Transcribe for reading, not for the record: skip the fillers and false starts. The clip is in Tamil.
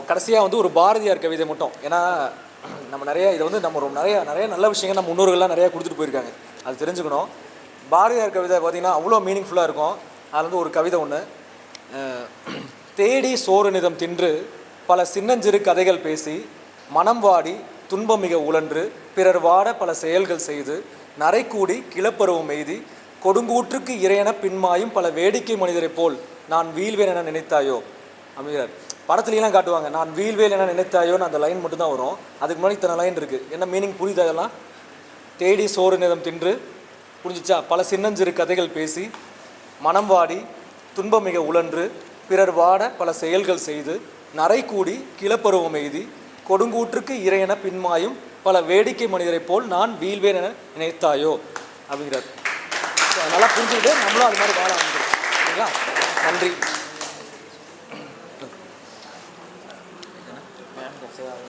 கடைசியாக வந்து ஒரு பாரதியார் கவிதை மட்டும். ஏன்னா நம்ம நிறைய இதை வந்து நம்ம நிறைய நிறைய நல்ல விஷயங்கள் நம்ம முன்னோர்கள்லாம் நிறையா கொடுத்துட்டு போயிருக்காங்க, அது தெரிஞ்சுக்கணும். பாரதியார் கவிதை பார்த்திங்கன்னா அவ்வளோ மீனிங்ஃபுல்லாக இருக்கும். அதில் வந்து ஒரு கவிதை ஒன்று, தேடி சோறு நிதம் தின்று பல சின்னஞ்சிறு கதைகள் பேசி மனம் வாடி துன்பம் மிக உழன்று பிறர் வாட பல செயல்கள் செய்து நரைக்கூடி கிளப்பருவம் எய்தி கொடுங்கூற்றுக்கு இறையென பின்மாயும் பல வேடிக்கை மனிதரை போல் நான் வீழ்வேன் என நினைத்தாயோ அப்படிங்கிறார். படத்துலலாம் காட்டுவாங்க, நான் வீழ்வேல் என நினைத்தாயோன்னு அந்த லைன் மட்டும்தான் வரும். அதுக்கு முன்னாடி இத்தனை லைன் இருக்குது. என்ன மீனிங் புரியுது? அதெல்லாம் தேடி சோறு நிதம் தின்று, புரிஞ்சிச்சா? பல சின்னஞ்சிறு கதைகள் பேசி மனம் வாடி துன்பம் மிக உழன்று பிறர் வாட பல செயல்கள் செய்து நரை கூடி கிளப்பருவம் எய்தி கொடுங்கூற்றுக்கு இறையென பின்மாயும் பல வேடிக்கை மனிதரை போல் நான் வீழ்வேன் என நினைத்தாயோ அப்படிங்கிறார். நல்லா புரிஞ்சுக்கிட்டு நம்மளும் அது மாதிரி வாழ ஆரம்பிக்கிறோம். சரிங்களா? நன்றி.